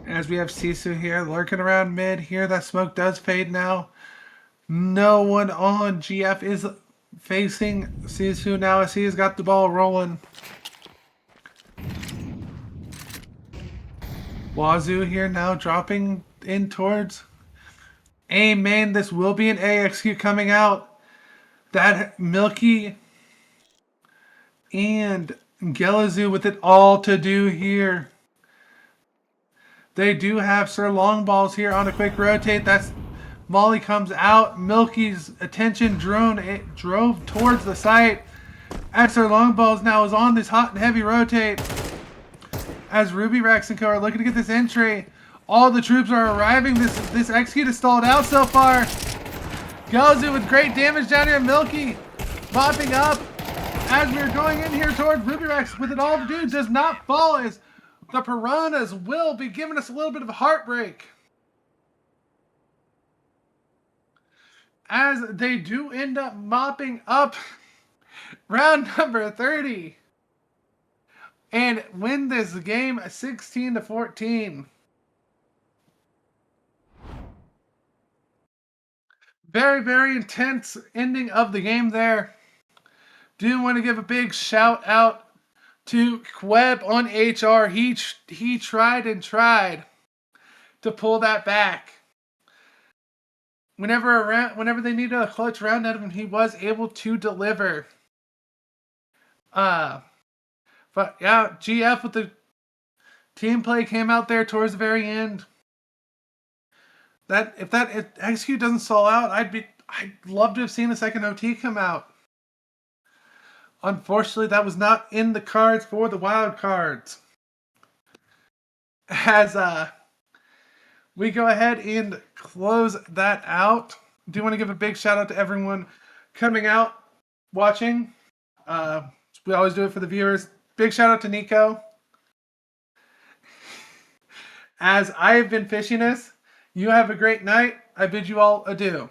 As we have Sisu here lurking around mid here. That smoke does fade now. No one on GF is facing Sisu now as he has got the ball rolling. Wazoo here now dropping in towards A main. This will be an A execute coming out. That Milky and Gelazoo with it all to do here. They do have Sir Longballs here on a quick rotate. That's Molly comes out. Milky's attention drove towards the site. As Sir Longballs now is on this hot and heavy rotate. As Ruby Rax and Co are looking to get this entry. All the troops are arriving. This execute is stalled out so far. Gelazoo with great damage down here. Milky popping up. As we're going in here towards Ruby Rax with it all to do. Does not fall as the Piranhas will be giving us a little bit of a heartbreak. As they do end up mopping up round number 30. And win this game 16-14. Very, very intense ending of the game there. Do want to give a big shout out to Queb on HR. He tried and tried to pull that back. Whenever they needed a clutch round out of him, he was able to deliver. But yeah, GF with the team play came out there towards the very end. If execute doesn't stall out, I'd love to have seen a second OT come out. Unfortunately, that was not in the cards for the wild cards. As we go ahead and close that out. Do want to give a big shout out to everyone coming out, watching. We always do it for the viewers. Big shout out to Nico. As I have been Fishiness, you have a great night. I bid you all adieu.